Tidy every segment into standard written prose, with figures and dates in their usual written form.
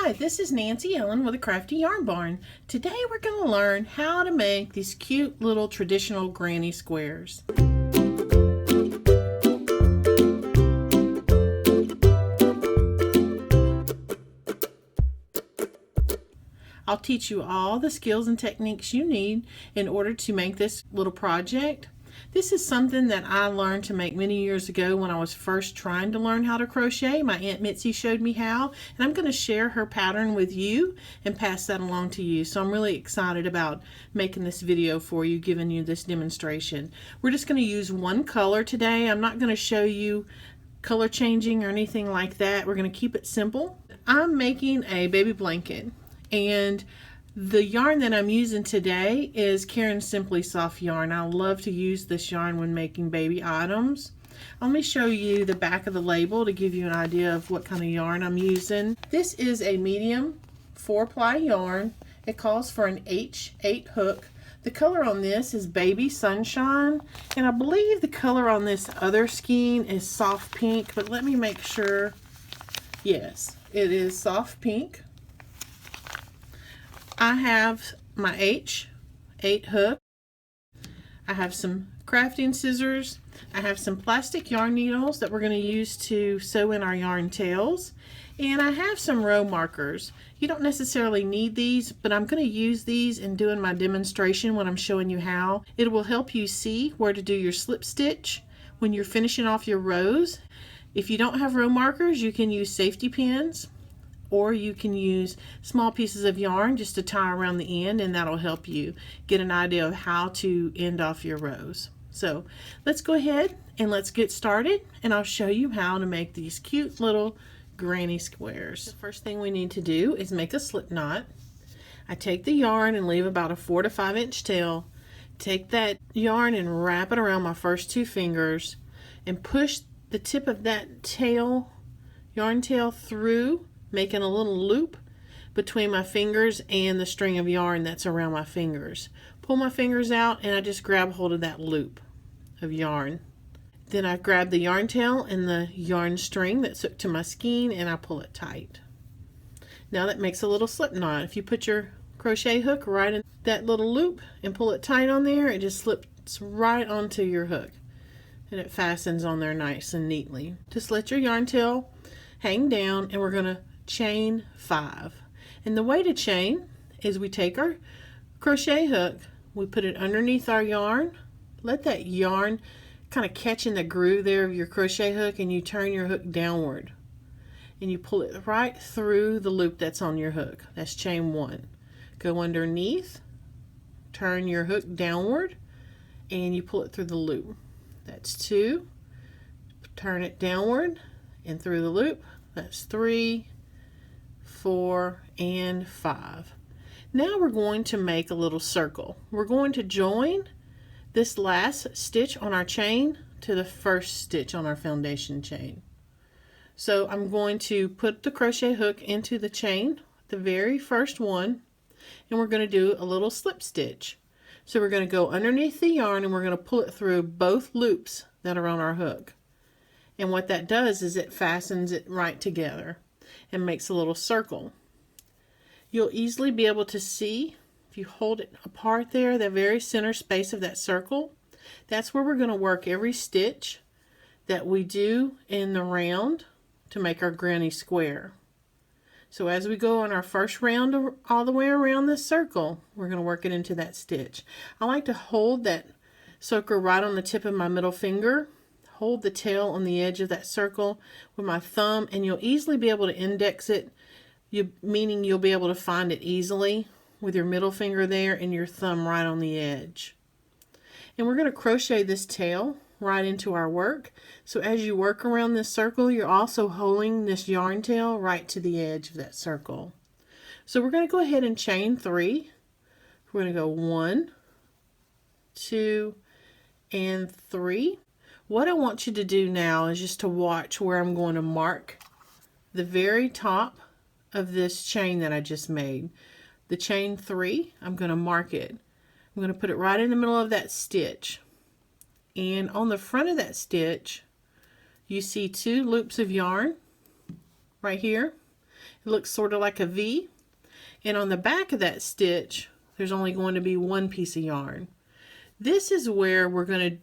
Hi, this is Nancy Ellen with a Crafty Yarn Barn. Today we're going to learn how to make these cute little traditional granny squares. I'll teach you all the skills and techniques you need in order to make this little project. This is something that I learned to make many years ago when I was first trying to learn how to crochet. My Aunt Mitzi showed me how, and I'm going to share her pattern with you and pass that along to you. So I'm really excited about making this video for you, giving you this demonstration. We're just going to use one color today. I'm not going to show you color changing or anything like that. We're going to keep it simple. I'm making a baby blanket, and the yarn that I'm using today is Caron Simply Soft yarn. I love to use this yarn when making baby items. Let me show you the back of the label to give you an idea of what kind of yarn I'm using. This is a medium 4-ply yarn. It calls for an H8 hook. The color on this is Baby Sunshine, and I believe the color on this other skein is soft pink, but let me make sure. Yes, it is soft pink. I have my H8 hook. I have some crafting scissors. I have some plastic yarn needles that we're going to use to sew in our yarn tails. And I have some row markers. You don't necessarily need these, but I'm going to use these in doing my demonstration when I'm showing you how. It will help you see where to do your slip stitch when you're finishing off your rows. If you don't have row markers, you can use safety pins, or you can use small pieces of yarn just to tie around the end, and that'll help you get an idea of how to end off your rows. So let's go ahead and let's get started, and I'll show you how to make these cute little granny squares. The first thing we need to do is make a slip knot. I take the yarn and leave about a 4 to 5 inch tail. Take that yarn and wrap it around my first 2 fingers and push the tip of that tail, yarn tail, through, making a little loop between my fingers and the string of yarn that's around my fingers. Pull my fingers out and I just grab hold of that loop of yarn. Then I grab the yarn tail and the yarn string that's hooked to my skein and I pull it tight. Now that makes a little slip knot. If you put your crochet hook right in that little loop and pull it tight on there, it just slips right onto your hook and it fastens on there nice and neatly. Just let your yarn tail hang down and we're going to chain 5. And the way to chain is we take our crochet hook, we put it underneath our yarn, let that yarn kind of catch in the groove there of your crochet hook, and you turn your hook downward and you pull it right through the loop that's on your hook. That's chain 1. Go underneath, turn your hook downward, and you pull it through the loop. That's 2. Turn it downward and through the loop. That's 3, 4, and 5. Now we're going to make a little circle. We're going to join this last stitch on our chain to the first stitch on our foundation chain. So I'm going to put the crochet hook into the chain, the very first one, and we're going to do a little slip stitch. So we're going to go underneath the yarn and we're going to pull it through both loops that are on our hook. And what that does is it fastens it right together and makes a little circle. You'll easily be able to see, if you hold it apart there, the very center space of that circle. That's where we're going to work every stitch that we do in the round to make our granny square. So as we go on our first round all the way around this circle, we're going to work it into that stitch. I like to hold that circle right on the tip of my middle finger. Hold the tail on the edge of that circle with my thumb, and you'll easily be able to index it, meaning you'll be able to find it easily with your middle finger there and your thumb right on the edge. And we're going to crochet this tail right into our work. So as you work around this circle, you're also holding this yarn tail right to the edge of that circle. So we're going to go ahead and chain 3. We're going to go 1, 2, and 3. What I want you to do now is just to watch where I'm going to mark the very top of this chain that I just made. The chain 3, I'm going to mark it. I'm going to put it right in the middle of that stitch. And on the front of that stitch, you see 2 loops of yarn right here. It looks sort of like a V. And on the back of that stitch, there's only going to be one piece of yarn. This is where we're going to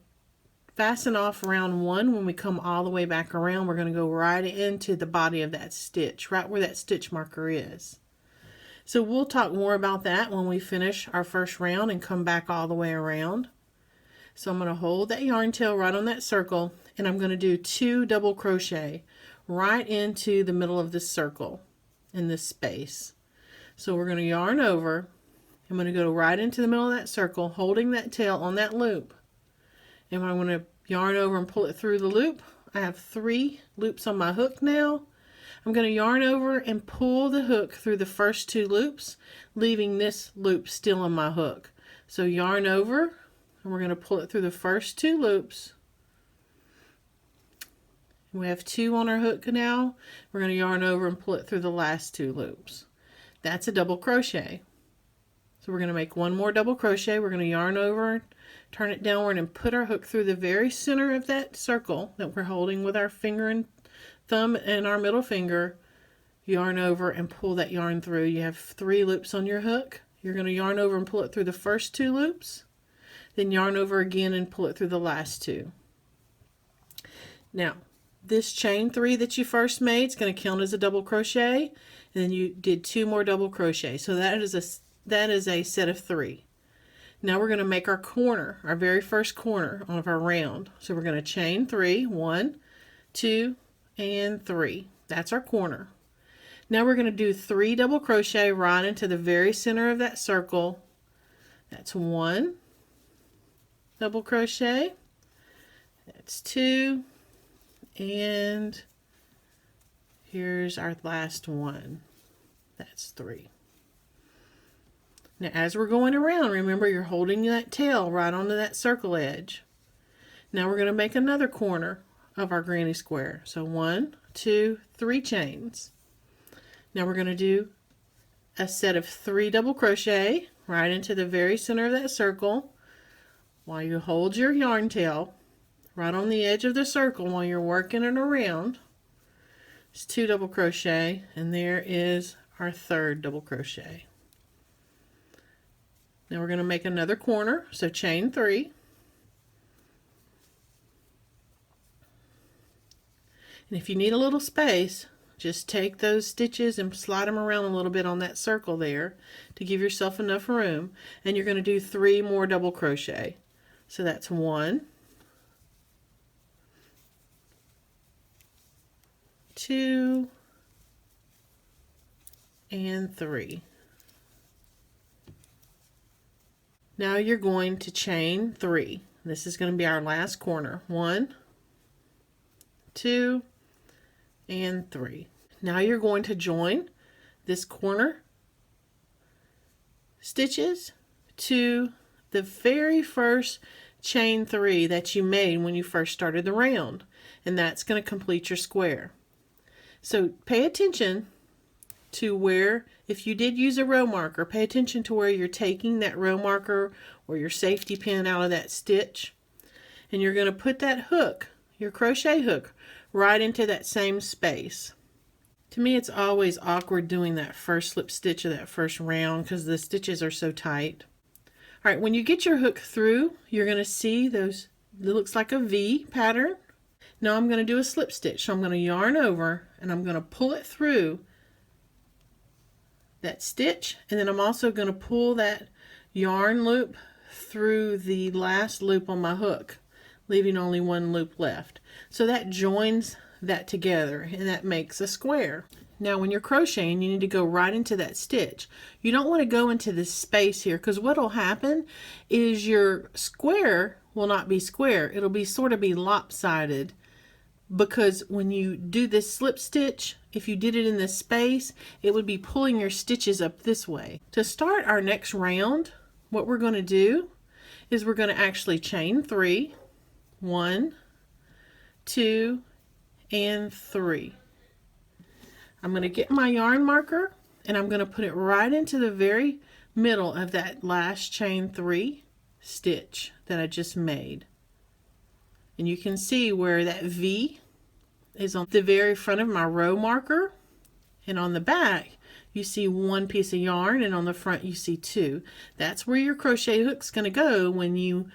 fasten off round 1. When we come all the way back around, we're going to go right into the body of that stitch, right where that stitch marker is. So we'll talk more about that when we finish our first round and come back all the way around. So I'm going to hold that yarn tail right on that circle, and I'm going to do 2 double crochet right into the middle of this circle in this space. So we're going to yarn over. I'm going to go right into the middle of that circle, holding that tail on that loop. And I'm going to yarn over and pull it through the loop. I have 3 loops on my hook now. I'm going to yarn over and pull the hook through the first 2 loops, leaving this loop still on my hook. So yarn over, and we're going to pull it through the first 2 loops. We have 2 on our hook now. We're going to yarn over and pull it through the last 2 loops. That's a double crochet. So we're going to make 1 more double crochet. We're going to yarn over, turn it downward, and put our hook through the very center of that circle that we're holding with our finger and thumb and our middle finger. Yarn over and pull that yarn through. You have 3 loops on your hook. You're going to yarn over and pull it through the first 2 loops. Then yarn over again and pull it through the last 2. Now, this chain 3 that you first made is going to count as a double crochet, and then you did 2 more double crochet. So that is a set of 3. Now we're going to make our corner, our very first corner of our round. So we're going to chain 3, 1, 2, and 3. That's our corner. Now we're going to do 3 double crochet right into the very center of that circle. That's 1 double crochet. That's 2. And here's our last one. That's 3. Now as we're going around, remember you're holding that tail right onto that circle edge. Now we're going to make another corner of our granny square. So 1, 2, 3 chains. Now we're going to do a set of 3 double crochet right into the very center of that circle while you hold your yarn tail right on the edge of the circle while you're working it around. It's 2 double crochet, and there is our 3rd double crochet. Now we're going to make another corner, so chain 3. And if you need a little space, just take those stitches and slide them around a little bit on that circle there to give yourself enough room. And you're going to do 3 more double crochet. So that's 1, 2, and 3. Now you're going to chain 3. This is going to be our last corner. 1, 2, and 3. Now you're going to join this corner stitches to the very first chain 3 that you made when you first started the round, and that's going to complete your square. So pay attention to where, if you did use a row marker, pay attention to where you're taking that row marker or your safety pin out of that stitch, and you're going to put that hook, your crochet hook, right into that same space. To me, it's always awkward doing that first slip stitch of that first round because the stitches are so tight. All right, when you get your hook through, you're going to see those, it looks like a V pattern. Now I'm going to do a slip stitch. So I'm going to yarn over and I'm going to pull it through that stitch, and then I'm also going to pull that yarn loop through the last loop on my hook, leaving only 1 loop left. So that joins that together and that makes a square. Now when you're crocheting, you need to go right into that stitch. You don't want to go into this space here, because what will happen is your square will not be square. It'll be sort of be lopsided, because when you do this slip stitch, if you did it in this space, it would be pulling your stitches up this way. To start our next round, what we're going to do is we're going to actually chain 3, 1, 2, and 3. I'm going to get my yarn marker and I'm going to put it right into the very middle of that last chain 3 stitch that I just made. And you can see where that V is on the very front of my row marker, and on the back you see one piece of yarn, and on the front you see two. That's where your crochet hook's going to go when you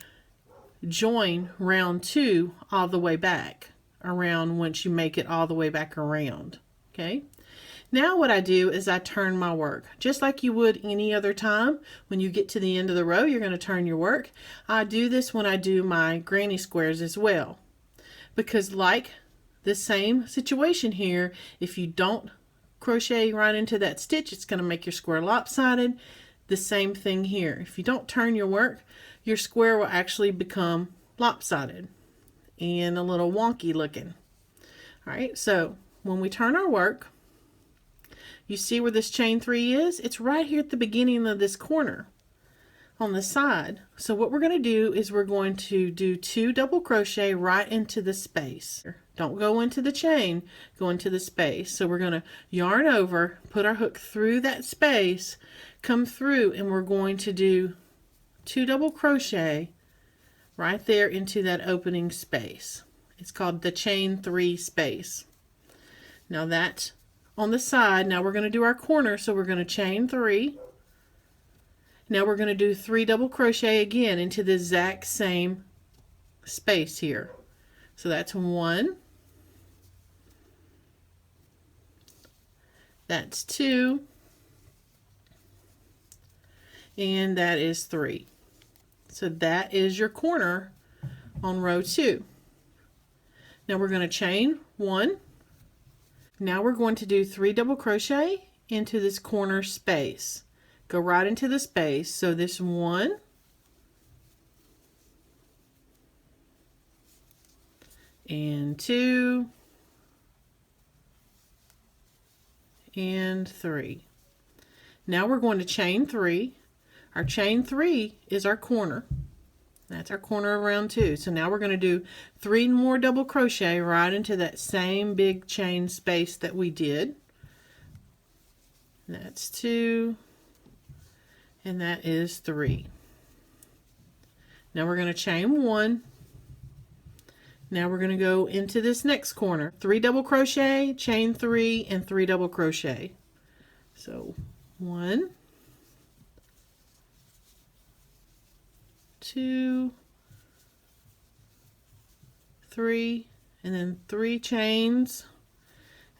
join round 2 all the way back around, once you make it all the way back around. Okay, now what I do is I turn my work just like you would any other time. When you get to the end of the row, you're going to turn your work. I do this when I do my granny squares as well, because like the same situation here, if you don't crochet right into that stitch, it's going to make your square lopsided. The same thing here. If you don't turn your work, your square will actually become lopsided and a little wonky looking. All right, so when we turn our work, you see where this chain 3 is? It's right here at the beginning of this corner on the side. So what we're going to do is we're going to do 2 double crochet right into the space. Don't go into the chain, go into the space. So we're going to yarn over, put our hook through that space, come through, and we're going to do 2 double crochet right there into that opening space. It's called the chain 3 space. Now that's on the side. Now we're going to do our corner, so we're going to chain 3. Now we're going to do 3 double crochet again into the exact same space here. So that's 1, that's 2, and that is 3. So that is your corner on row 2. Now we're going to chain 1. Now we're going to do 3 double crochet into this corner space. Go right into the space. So this 1, and 2, and 3. Now we're going to chain 3. Our chain 3 is our corner. That's our corner of round 2. So now we're going to do 3 more double crochet right into that same big chain space that we did. That's 2, and that is 3. Now we're going to chain 1. Now we're going to go into this next corner. 3 double crochet, chain 3, and 3 double crochet. So 1, 2, 3, and then 3 chains,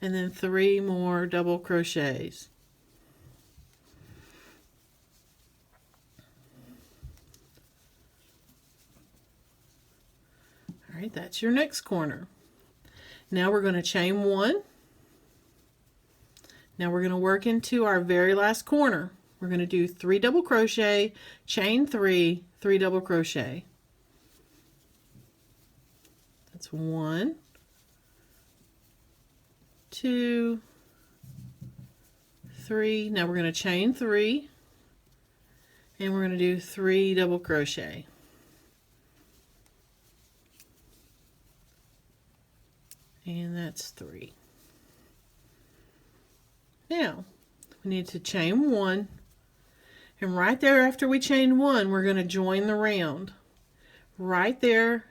and then 3 more double crochets. All right, that's your next corner. Now we're going to chain 1. Now we're going to work into our very last corner. We're going to do 3 double crochet, chain 3, 3 double crochet. That's 1, 2, 3. Now we're going to chain 3, and we're going to do 3 double crochet. And that's 3. Now we need to chain 1, and right there after we chain 1, we're going to join the round. Right there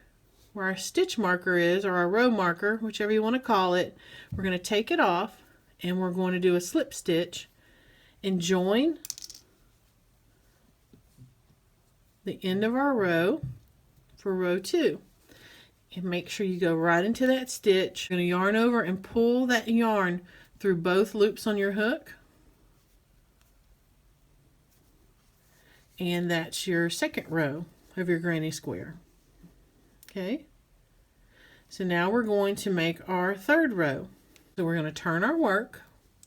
where our stitch marker is, or our row marker, whichever you want to call it, we're going to take it off, and we're going to do a slip stitch and join the end of our row for row 2. And make sure you go right into that stitch. You're going to yarn over and pull that yarn through both loops on your hook. And that's your second row of your granny square. Okay, so now we're going to make our third row. So we're going to turn our work,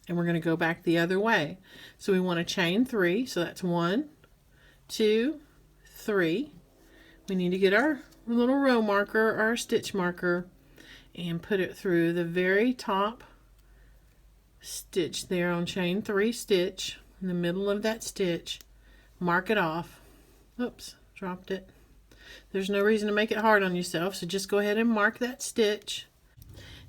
and we're going to go back the other way. So we want to chain 3, so that's 1, 2, 3. We need to get our little row marker, our stitch marker, and put it through the very top stitch there on chain 3 stitch, in the middle of that stitch. Mark it off. Oops, dropped it. There's no reason to make it hard on yourself, so just go ahead and mark that stitch.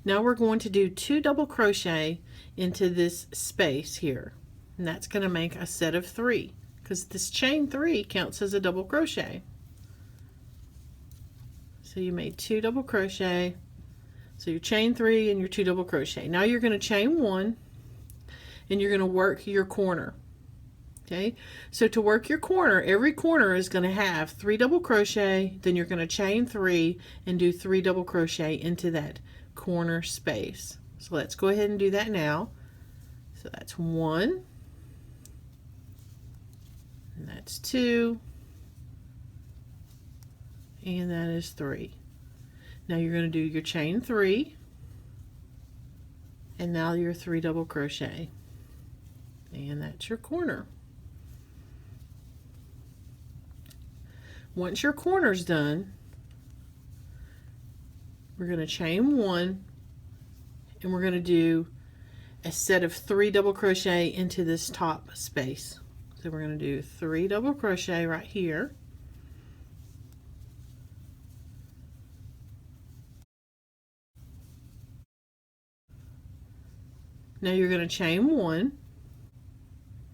Now we're going to do 2 double crochet into this space here, and that's going to make a set of 3, because this chain 3 counts as a double crochet. So you made 2 double crochet, so your chain 3 and your 2 double crochet. Now you're going to chain 1, and you're going to work your corner. Okay, so to work your corner, every corner is going to have 3 double crochet, then you're going to chain 3 and do 3 double crochet into that corner space. So let's go ahead and do that now. So that's 1, and that's 2, and that is 3. Now you're going to do your chain 3, and now your 3 double crochet, and that's your corner. Once your corner's done, we're going to chain 1, and we're going to do a set of 3 double crochet into this top space. So we're going to do 3 double crochet right here. Now you're going to chain 1.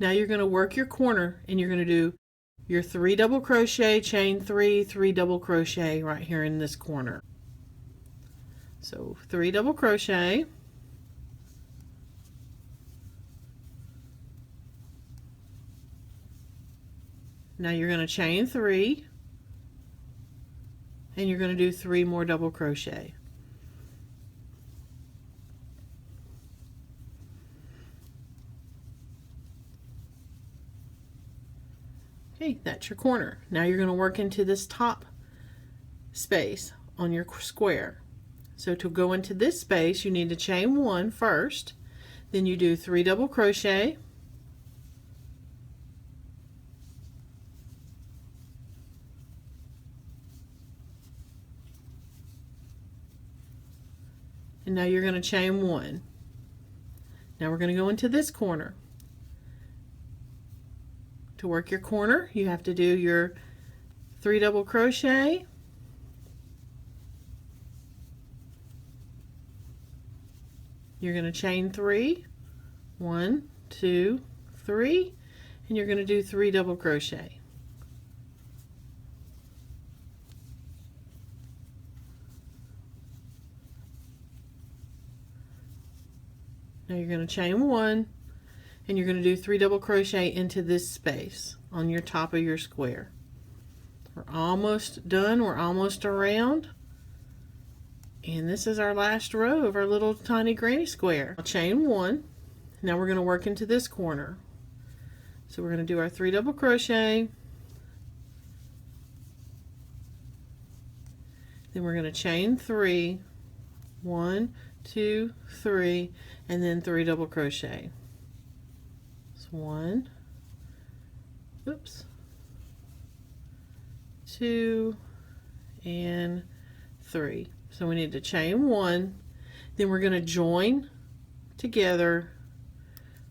Now you're going to work your corner, and you're going to do your 3 double crochet, chain 3, 3 double crochet right here in this corner. So 3 double crochet, now you're going to chain 3, and you're going to do 3 more double crochet. Okay, that's your corner. Now you're going to work into this top space on your square. So to go into this space, you need to chain 1 first, then you do 3 double crochet, and now you're going to chain 1. Now we're going to go into this corner. To work your corner, you have to do your 3 double crochet, you're going to chain 3, 1, 2, 3, and you're going to do 3 double crochet. Now you're going to chain 1, and you're going to do 3 double crochet into this space on your top of your square. We're almost done. We're almost around, and this is our last row of our little tiny granny square. I'll chain 1. Now we're going to work into this corner. So we're going to do our 3 double crochet, then we're going to chain 3, 1, 2, 3, and then 3 double crochet. 1, oops, 2, and 3. So we need to chain 1, then we're going to join together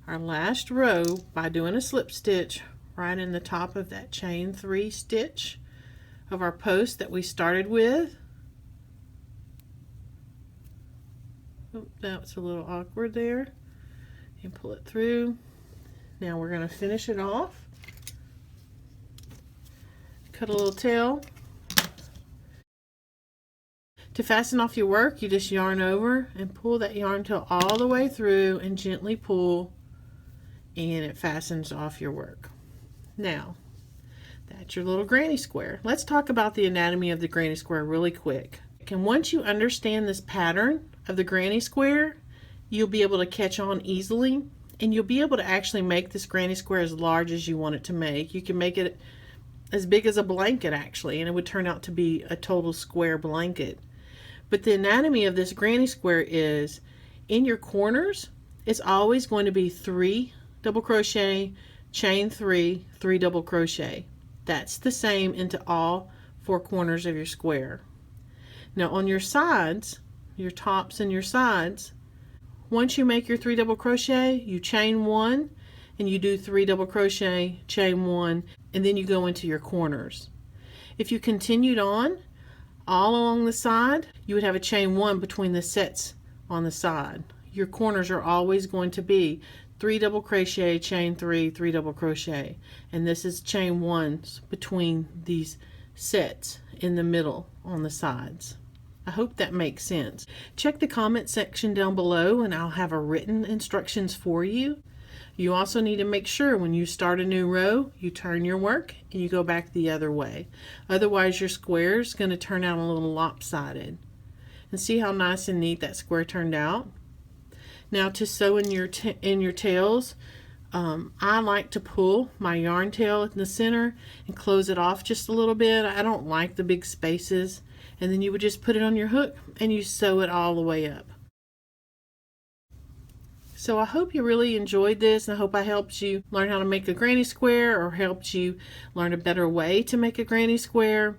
our last row by doing a slip stitch right in the top of that chain 3 stitch of our post that we started with. Oh, that's a little awkward there, and pull it through. Now we're going to finish it off. Cut a little tail. To fasten off your work, you just yarn over and pull that yarn tail all the way through and gently pull, and it fastens off your work. Now, that's your little granny square. Let's talk about the anatomy of the granny square really quick. And once you understand this pattern of the granny square, you'll be able to catch on easily. And you'll be able to actually make this granny square as large as you want it to make. You can make it as big as a blanket actually, and it would turn out to be a total square blanket. But the anatomy of this granny square is, in your corners, it's always going to be 3 double crochet, chain 3, 3 double crochet. That's the same into all 4 corners of your square. Now on your sides, your tops and your sides, once you make your 3 double crochet, you chain 1 and you do 3 double crochet, chain 1, and then you go into your corners. If you continued on all along the side, you would have a chain 1 between the sets on the side. Your corners are always going to be 3 double crochet, chain 3, 3 double crochet, and this is chain 1 between these sets in the middle on the sides. I hope that makes sense. Check the comment section down below and I'll have a written instructions for you. You also need to make sure when you start a new row, you turn your work and you go back the other way. Otherwise your square is going to turn out a little lopsided. And see how nice and neat that square turned out? Now to sew in your tails, I like to pull my yarn tail in the center and close it off just a little bit. I don't like the big spaces. And then you would just put it on your hook and you sew it all the way up. So I hope you really enjoyed this, and I hope I helped you learn how to make a granny square, or helped you learn a better way to make a granny square.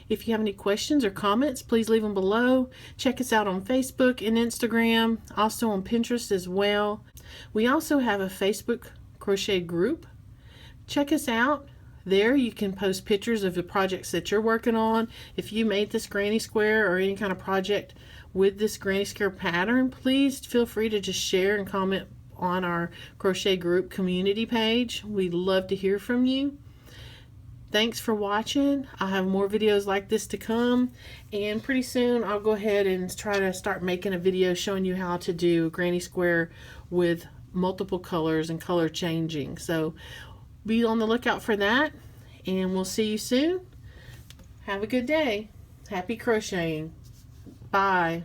If you have any questions or comments, please leave them below. Check us out on Facebook and Instagram, also on Pinterest as well. We also have a Facebook crochet group. Check us out. There you can post pictures of the projects that you're working on. If you made this granny square or any kind of project with this granny square pattern, please feel free to just share and comment on our crochet group community page. We'd love to hear from you. Thanks for watching. I'll have more videos like this to come, and pretty soon I'll go ahead and try to start making a video showing you how to do a granny square with multiple colors and color changing. So be on the lookout for that, and we'll see you soon. Have a good day. Happy crocheting. Bye.